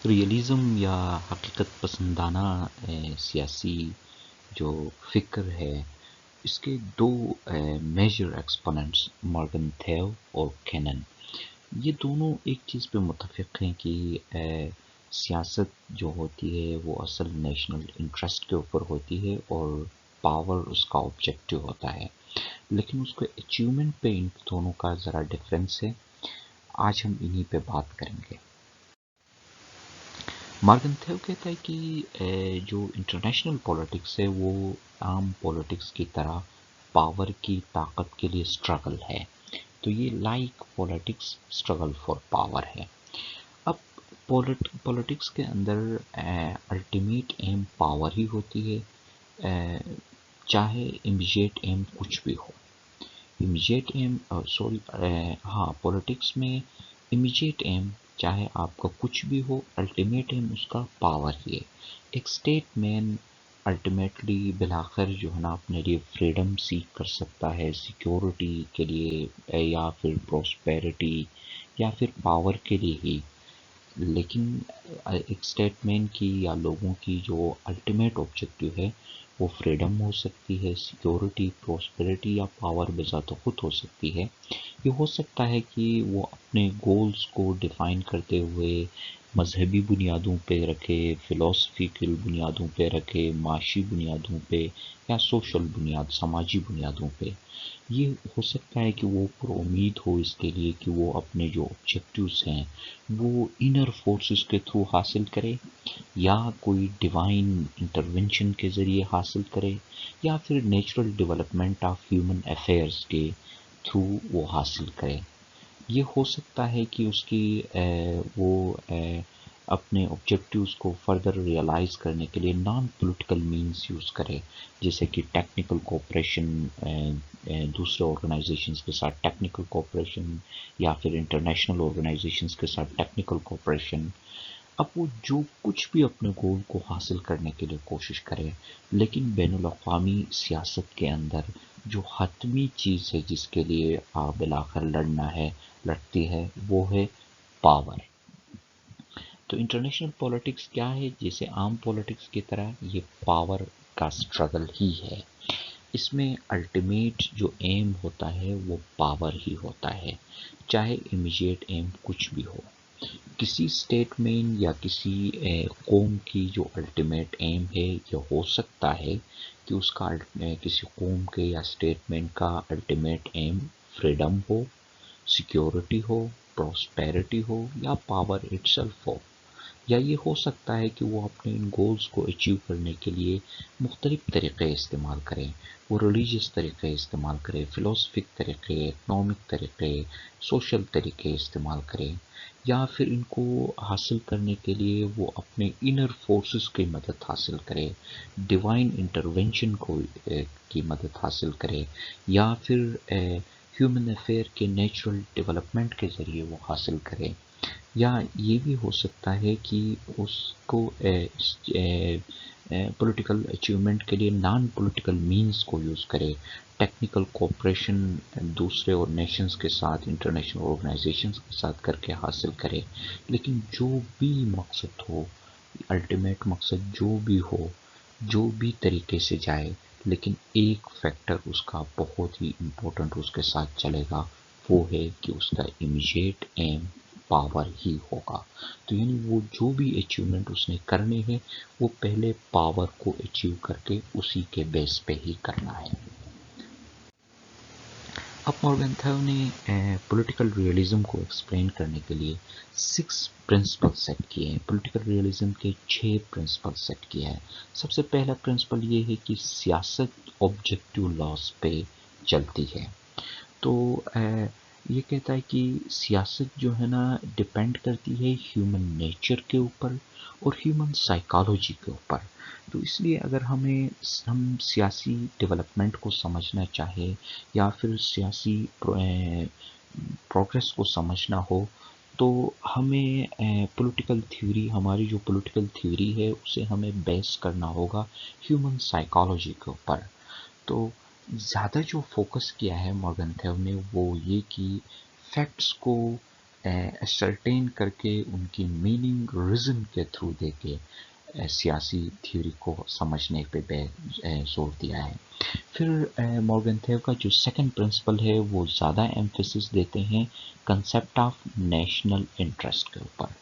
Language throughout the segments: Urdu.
ریئلزم یا حقیقت پسندانہ سیاسی جو فکر ہے، اس کے دو میجر ایکسپوننٹس مارگن تھیو اور کینن، یہ دونوں ایک چیز پہ متفق ہیں کہ سیاست جو ہوتی ہے وہ اصل نیشنل انٹرسٹ کے اوپر ہوتی ہے اور پاور اس کا آبجیکٹو ہوتا ہے، لیکن اس کو اچیومنٹ پہ ان دونوں کا ذرا ڈفرینس ہے۔ آج ہم انہی پہ بات کریں گے۔ مارگن تھیو کہتا ہے کہ جو انٹرنیشنل پولیٹکس ہے وہ عام پولیٹکس کی طرح پاور کی طاقت کے لیے سٹرگل ہے، تو یہ like politics struggle for power ہے۔ اب پولیٹکس کے اندر الٹیمیٹ ایم پاور ہی ہوتی ہے، چاہے امیجیٹ ایم کچھ بھی ہو۔ امیجیٹ ایم ہاں، پولیٹکس میں امیجیٹ ایم چاہے آپ کا کچھ بھی ہو، الٹیمیٹ ایم اس کا پاور ہی ہے۔ ایک اسٹیٹ مین الٹیمیٹلی بالآخر جو ہے نا اپنے لیے فریڈم سیکھ کر سکتا ہے، سیکیورٹی کے لیے یا پھر پراسپیرٹی یا پھر پاور کے لیے ہی، لیکن ایک اسٹیٹ مین کی یا لوگوں کی جو الٹیمیٹ آبجیکٹو ہے وہ فریڈم ہو سکتی ہے، سیکیورٹی، پراسپیرٹی یا پاور بذات خود ہو سکتی ہے۔ یہ ہو سکتا ہے کہ وہ اپنے گولز کو ڈیفائن کرتے ہوئے مذہبی بنیادوں پہ رکھے، فلسفیکل بنیادوں پہ رکھے، معاشی بنیادوں پہ یا سوشل بنیاد، سماجی بنیادوں پہ۔ یہ ہو سکتا ہے کہ وہ پر امید ہو اس کے لیے کہ وہ اپنے جو آبجیکٹیوز ہیں وہ انر فورسز کے تھرو حاصل کرے، یا کوئی ڈیوائن انٹرونشن کے ذریعے حاصل کرے، یا پھر natural development of human affairs کے تھرو وہ حاصل کرے۔ یہ ہو سکتا ہے کہ اس کی وہ اپنے آبجیکٹیوز کو فردر ریئلائز کرنے کے لیے نان پولیٹیکل مینز یوز کرے، جیسے کہ ٹیکنیکل کوپریشن، دوسرے آرگنائزیشنز کے ساتھ ٹیکنیکل کوپریشن، یا پھر انٹرنیشنل آرگنائزیشنز کے ساتھ ٹیکنیکل کوپریشن۔ اب وہ جو کچھ بھی اپنے گول کو حاصل کرنے کے لیے کوشش کرے، لیکن بین الاقوامی سیاست کے اندر جو حتمی چیز ہے جس کے لیے بالآخر لڑتی ہے وہ ہے پاور۔ تو انٹرنیشنل پولیٹکس کیا ہے؟ جیسے عام پولیٹکس کی طرح یہ پاور کا سٹرگل ہی ہے۔ اس میں الٹیمیٹ جو ایم ہوتا ہے وہ پاور ہی ہوتا ہے، چاہے امیجیٹ ایم کچھ بھی ہو۔ کسی اسٹیٹ مین یا کسی قوم کی جو الٹیمیٹ ایم ہے، یہ ہو سکتا ہے کہ اس کا کسی قوم کے یا اسٹیٹ مین کا الٹیمیٹ ایم فریڈم ہو، سیکیورٹی ہو، پراسپیرٹی ہو یا پاور اٹ سیلف ہو، یا یہ ہو سکتا ہے کہ وہ اپنے ان گولز کو اچیو کرنے کے لیے مختلف طریقے استعمال کریں۔ وہ ریلیجیس طریقے استعمال کریں، فلسفک طریقے، اکنامک طریقے، سوشل طریقے استعمال کریں، یا پھر ان کو حاصل کرنے کے لیے وہ اپنے انر فورسز کی مدد حاصل کرے، ڈیوائن انٹرونشن کی مدد حاصل کرے، یا پھر ہیومن افیئر کے نیچرل ڈیولپمنٹ کے ذریعے وہ حاصل کرے، یا یہ بھی ہو سکتا ہے کہ اس کو پولیٹیکل اچیومنٹ کے لیے نان پولیٹیکل مینز کو یوز کرے، ٹیکنیکل کوپریشن دوسرے اور نیشنز کے ساتھ، انٹرنیشنل آرگنائزیشنز کے ساتھ کر کے حاصل کرے۔ لیکن جو بھی مقصد ہو، الٹیمیٹ مقصد جو بھی ہو، جو بھی طریقے سے جائے، لیکن ایک فیکٹر اس کا بہت ہی امپورٹنٹ اس کے ساتھ چلے گا، وہ ہے کہ اس کا امیجیٹ ایم پاور ہی ہوگا۔ تو یعنی وہ جو بھی اچیومنٹ اس نے کرنے ہیں وہ پہلے پاور کو اچیو کر کے اسی کے بیس پہ ہی کرنا ہے۔ اب مارگن تھیو نے پولیٹیکل ریئلزم کو ایکسپلین کرنے کے لیے 6 پرنسپل سیٹ کیے ہیں۔ پولیٹیکل ریئلزم کے 6 پرنسپل سیٹ کیا ہے۔ سب سے پہلا پرنسپل یہ ہے کہ سیاست آبجیکٹو لاز پہ چلتی ہے۔ تو یہ کہتا ہے کہ سیاست جو ہے نا ڈپینڈ کرتی ہے ہیومن نیچر کے اوپر اور ہیومن سائیکالوجی کے اوپر۔ تو اس لیے اگر ہم سیاسی ڈیولپمنٹ کو سمجھنا چاہے یا پھر سیاسی پروگریس کو سمجھنا ہو تو ہمیں پولیٹیکل تھیوری، ہماری جو پولیٹیکل تھیوری ہے اسے ہمیں بیس کرنا ہوگا ہیومن سائیکالوجی کے اوپر۔ تو زیادہ جو فوکس کیا ہے مارگن تھیو نے وہ یہ کہ فیکٹس کو اسرٹین کر کے ان کی میننگ ریزن کے تھرو دے کے سیاسی تھیوری کو سمجھنے پہ زور دیا ہے۔ پھر مورگن تھیو کا جو سیکنڈ پرنسپل ہے وہ زیادہ ایمفیسس دیتے ہیں کنسیپٹ آف نیشنل انٹرسٹ کے اوپر،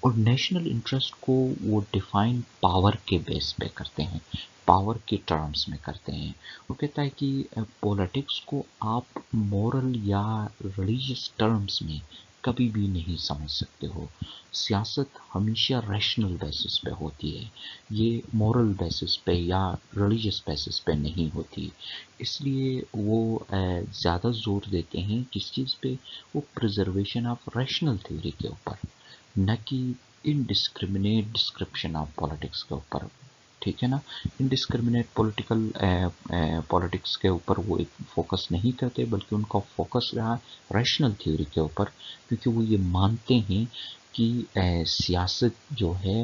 اور نیشنل انٹرسٹ کو وہ ڈیفائن پاور کے بیس پہ کرتے ہیں، پاور کے ٹرمز میں کرتے ہیں۔ وہ کہتا ہے کہ پولیٹکس کو آپ مورل یا ریلیجیس ٹرمز میں کبھی بھی نہیں سمجھ سکتے ہو۔ سیاست ہمیشہ ریشنل بیسس پہ ہوتی ہے، یہ مورل بیسس پہ یا ریلیجیس بیسس پہ نہیں ہوتی۔ اس لیے وہ زیادہ زور دیتے ہیں کس چیز پہ؟ وہ پریزرویشن آف ریشنل تھیوری کے اوپر، نہ کہ انڈسکریمنیٹ ڈسکرپشن آف پالیٹکس کے اوپر، ٹھیک ہے نا۔ انڈسکریمنیٹ پولیٹکس کے اوپر وہ ایک فوکس نہیں کرتے، بلکہ ان کا فوکس رہا ریشنل تھیوری کے اوپر، کیونکہ وہ یہ مانتے ہیں کہ سیاست جو ہے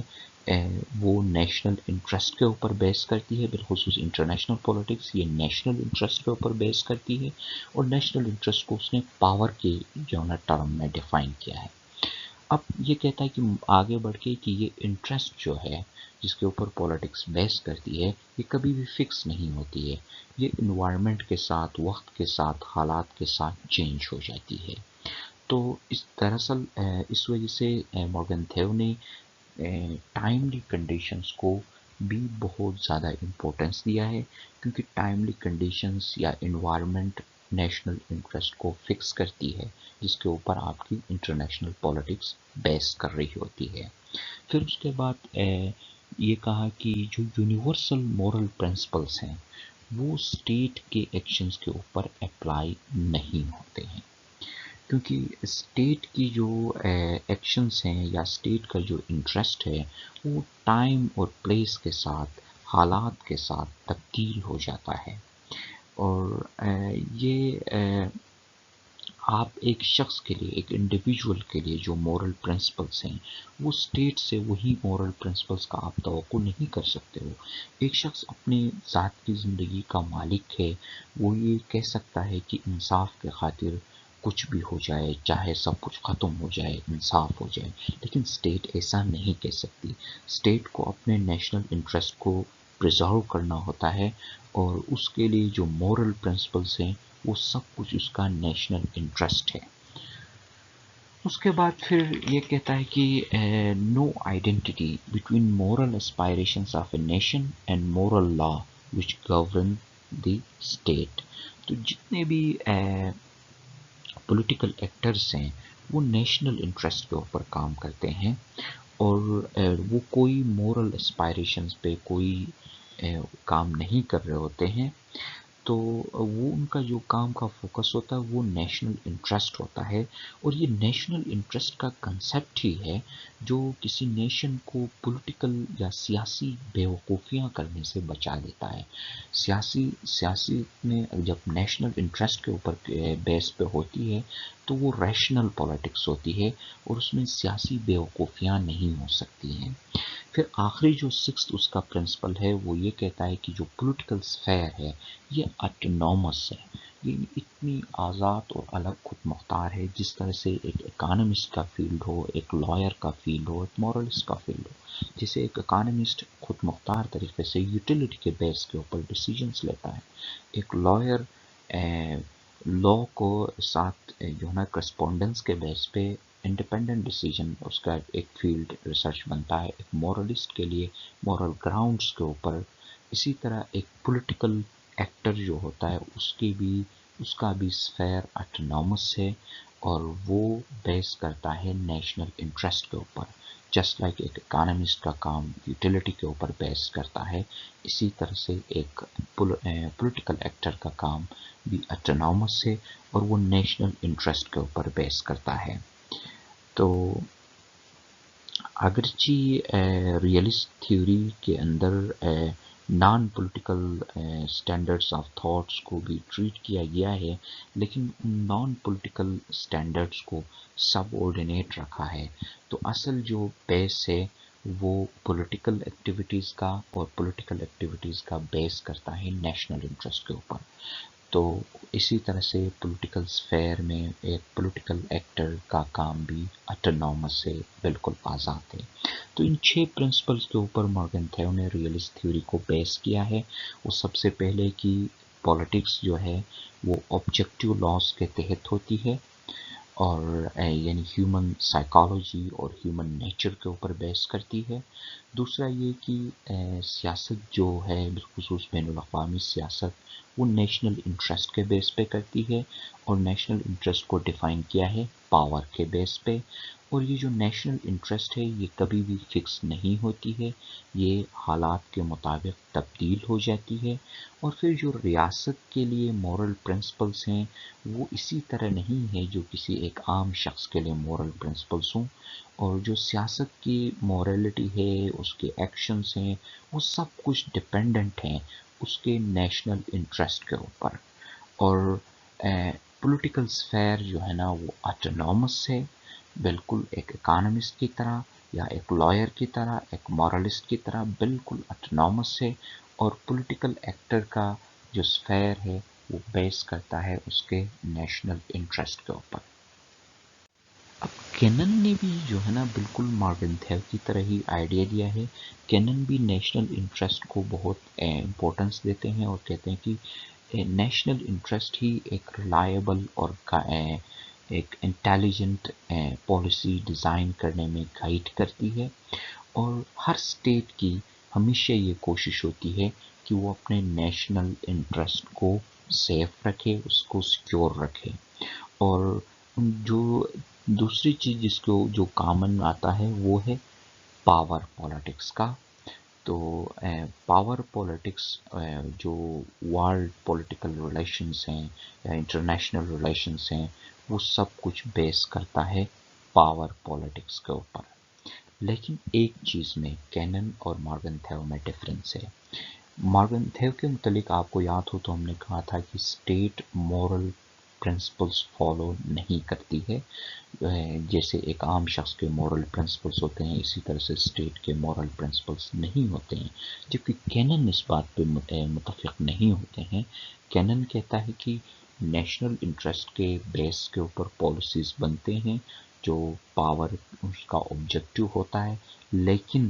وہ نیشنل انٹرسٹ کے اوپر بیس کرتی ہے، بالخصوص انٹرنیشنل پولیٹکس یہ نیشنل انٹرسٹ کے اوپر بیس کرتی ہے، اور نیشنل انٹرسٹ کو اس نے پاور کے جو ہے ٹرم میں ڈیفائن کیا ہے۔ اب یہ کہتا ہے کہ آگے بڑھ کے کہ یہ انٹرسٹ جو ہے جس کے اوپر پولیٹکس بیس کرتی ہے، یہ کبھی بھی فکس نہیں ہوتی ہے، یہ انوائرمنٹ کے ساتھ، وقت کے ساتھ، حالات کے ساتھ چینج ہو جاتی ہے۔ تو دراصل اس وجہ سے مورگن تھیو نے ٹائملی کنڈیشنز کو بھی بہت زیادہ امپورٹنس دیا ہے، کیونکہ ٹائملی کنڈیشنز یا انوائرمنٹ نیشنل انٹرسٹ کو فکس کرتی ہے، جس کے اوپر آپ کی انٹرنیشنل پولیٹکس بیس کر رہی ہوتی ہے۔ پھر اس کے بعد یہ کہا کہ جو یونیورسل مورل پرنسپلس ہیں وہ اسٹیٹ کے ایکشنز کے اوپر اپلائی نہیں ہوتے ہیں، کیونکہ اسٹیٹ کی جو ایکشنز ہیں یا اسٹیٹ کا جو انٹرسٹ ہے وہ ٹائم اور پلیس کے ساتھ، حالات کے ساتھ تبدیل ہو جاتا ہے، اور یہ آپ ایک شخص کے لیے، ایک انڈیویجول کے لیے جو مورل پرنسپلس ہیں وہ اسٹیٹ سے وہی مورل پرنسپلس کا آپ توقع نہیں کر سکتے ہو۔ ایک شخص اپنی ذات کی زندگی کا مالک ہے، وہ یہ کہہ سکتا ہے کہ انصاف کے خاطر کچھ بھی ہو جائے، چاہے سب کچھ ختم ہو جائے، انصاف ہو جائے، لیکن اسٹیٹ ایسا نہیں کہہ سکتی۔ اسٹیٹ کو اپنے نیشنل انٹرسٹ کو پرزرو کرنا ہوتا ہے، اور اس کے لیے جو مورل پرنسپلس ہیں وہ سب کچھ اس کا نیشنل انٹرسٹ ہے۔ اس کے بعد پھر یہ کہتا ہے کہ no identity between moral aspirations of a nation and moral law which govern the state. تو جتنے بھی پولیٹیکل ایکٹرس ہیں وہ نیشنل انٹرسٹ کے اوپر کام کرتے ہیں، اور وہ کوئی مورل اسپائریشنز پہ کوئی کام نہیں کر رہے ہوتے ہیں، تو وہ ان کا جو کام کا فوکس ہوتا ہے وہ نیشنل انٹرسٹ ہوتا ہے، اور یہ نیشنل انٹرسٹ کا کنسیپٹ ہی ہے جو کسی نیشن کو پولیٹیکل یا سیاسی بیوقوفیاں کرنے سے بچا دیتا ہے۔ سیاسی میں جب نیشنل انٹرسٹ کے اوپر بیس پہ ہوتی ہے تو وہ ریشنل پولیٹکس ہوتی ہے، اور اس میں سیاسی بیوقوفیاں نہیں ہو سکتی ہیں۔ پھر آخری جو سکسth اس کا پرنسپل ہے وہ یہ کہتا ہے کہ جو پولیٹیکل سفیر ہے یہ اٹونومس ہے، یہ اتنی آزاد اور الگ خود مختار ہے، جس طرح سے ایک اکانومسٹ کا فیلڈ ہو، ایک لائر کا فیلڈ ہو، ایک مورلسٹ کا فیلڈ ہو۔ جیسے ایک اکانومسٹ خود مختار طریقے سے یوٹیلیٹی کے بیس کے اوپر ڈیسیجنس لیتا ہے، ایک لائر لا کو ساتھ جو ہے نا کرسپونڈنس کے بیس پہ انڈیپینڈنٹ ڈیسیجن اس کا ایک فیلڈ ریسرچ بنتا ہے، ایک مورلسٹ کے لیے مورل گراؤنڈس کے اوپر۔ اسی طرح ایک پولیٹیکل ایکٹر جو ہوتا ہے اس کا بھی سفیر اٹونومس ہے، اور وہ بیس کرتا ہے نیشنل انٹرسٹ کے اوپر، جسٹ لائک ایک اکانومسٹ کا کام یوٹیلیٹی کے اوپر بیس کرتا ہے، اسی طرح سے ایک پولیٹیکل ایکٹر کا کام بھی اٹونومس ہے، اور وہ نیشنل انٹرسٹ کے اوپر بیس کرتا ہے۔ تو اگرچہ ریئلسٹ تھیوری کے اندر non political standards of thoughts کو بھی ٹریٹ کیا گیا ہے، لیکن نان پولیٹیکل اسٹینڈرڈس کو سب آرڈینیٹ رکھا ہے۔ تو اصل جو بیس ہے وہ پولیٹیکل ایکٹیویٹیز کا، اور پولیٹیکل ایکٹیویٹیز کا بیس کرتا ہے نیشنل انٹرسٹ کے اوپر۔ تو اسی طرح سے پولیٹیکل سفیر میں ایک پولیٹیکل ایکٹر کا کام بھی اٹونومس سے بالکل آزاد ہے۔ تو ان 6 پرنسپلز کے اوپر مارگن تھیو نے ریئلسٹ تھیوری کو بیس کیا ہے۔ وہ سب سے پہلے کی پالیٹکس جو ہے وہ آبجیکٹیو لاز کے تحت ہوتی ہے، اور یعنی ہیومن سائیکالوجی اور ہیومن نیچر کے اوپر بیس کرتی ہے۔ دوسرا یہ کہ سیاست جو ہے بالخصوص بین الاقوامی سیاست وہ نیشنل انٹرسٹ کے بیس پہ کرتی ہے، اور نیشنل انٹرسٹ کو ڈیفائن کیا ہے پاور کے بیس پہ۔ اور یہ جو نیشنل انٹرسٹ ہے یہ کبھی بھی فکس نہیں ہوتی ہے، یہ حالات کے مطابق تبدیل ہو جاتی ہے۔ اور پھر جو ریاست کے لیے مورل پرنسپلز ہیں وہ اسی طرح نہیں ہے جو کسی ایک عام شخص کے لیے مورل پرنسپلز ہوں، اور جو سیاست کی مورالٹی ہے، اس کے ایکشنز ہیں، وہ سب کچھ ڈپینڈنٹ ہیں اس کے نیشنل انٹرسٹ کے اوپر۔ اور پولیٹیکل سفیر جو ہے نا وہ آٹونومس ہے، بالکل ایک اکانومسٹ کی طرح یا ایک لائر کی طرح، ایک مورالسٹ کی طرح بالکل آٹونومس ہے، اور پولیٹیکل ایکٹر کا جو سفیر ہے وہ بیس کرتا ہے اس کے نیشنل انٹرسٹ کے اوپر۔ اب کینن نے بھی جو ہے نا بالکل مارگن تھیو کی طرح ہی آئیڈیا دیا ہے۔ کینن بھی نیشنل انٹرسٹ کو بہت امپورٹنس دیتے ہیں اور کہتے ہیں کہ نیشنل انٹرسٹ ہی ایک ریلائبل اور ایک انٹیلیجنٹ پالیسی ڈیزائن کرنے میں گائیڈ کرتی ہے، اور ہر اسٹیٹ کی ہمیشہ یہ کوشش ہوتی ہے کہ وہ اپنے نیشنل انٹرسٹ کو سیف رکھے، اس کو سیکیور رکھے۔ اور جو دوسری چیز جس کو جو کامن آتا ہے وہ ہے پاور پالیٹکس کا۔ تو پاور پالیٹکس جو ورلڈ پولیٹیکل ریلیشنز ہیں یا انٹرنیشنل ریلیشنز ہیں وہ سب کچھ بیس کرتا ہے پاور پالیٹکس کے اوپر۔ لیکن ایک چیز میں کینن اور مارگن تھیو میں ڈفرینس ہے۔ مارگن تھیو کے متعلق آپ کو یاد ہو تو ہم نے کہا تھا کہ اسٹیٹ مورل پرنسپلز فالو نہیں کرتی ہے، جیسے ایک عام شخص کے مورل پرنسپلز ہوتے ہیں اسی طرح سے اسٹیٹ کے مورل پرنسپلز نہیں ہوتے ہیں، جبکہ کینن اس بات پہ متفق نہیں ہوتے ہیں۔ کینن کہتا ہے کہ نیشنل انٹرسٹ کے بیس کے اوپر پالیسیز بنتے ہیں، جو پاور اس کا آبجیکٹیو ہوتا ہے، لیکن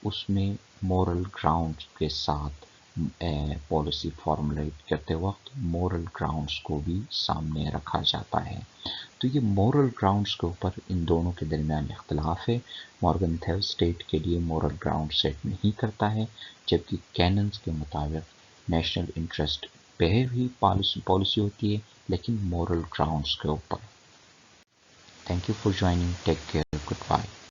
اس میں مورل گراؤنڈز کے ساتھ پالیسی فارمولیٹ کرتے وقت مورل گراؤنڈز کو بھی سامنے رکھا جاتا ہے۔ تو یہ مورل گراؤنڈز کے اوپر ان دونوں کے درمیان اختلاف ہے۔ مارگن تھیو اسٹیٹ کے لیے مورل گراؤنڈ سیٹ نہیں کرتا ہے، جبکہ کیننز کے مطابق نیشنل انٹرسٹ پہ بھی پالیسی ہوتی ہے لیکن مورل گراؤنڈز کے اوپر۔ Thank you for joining, take care, good bye.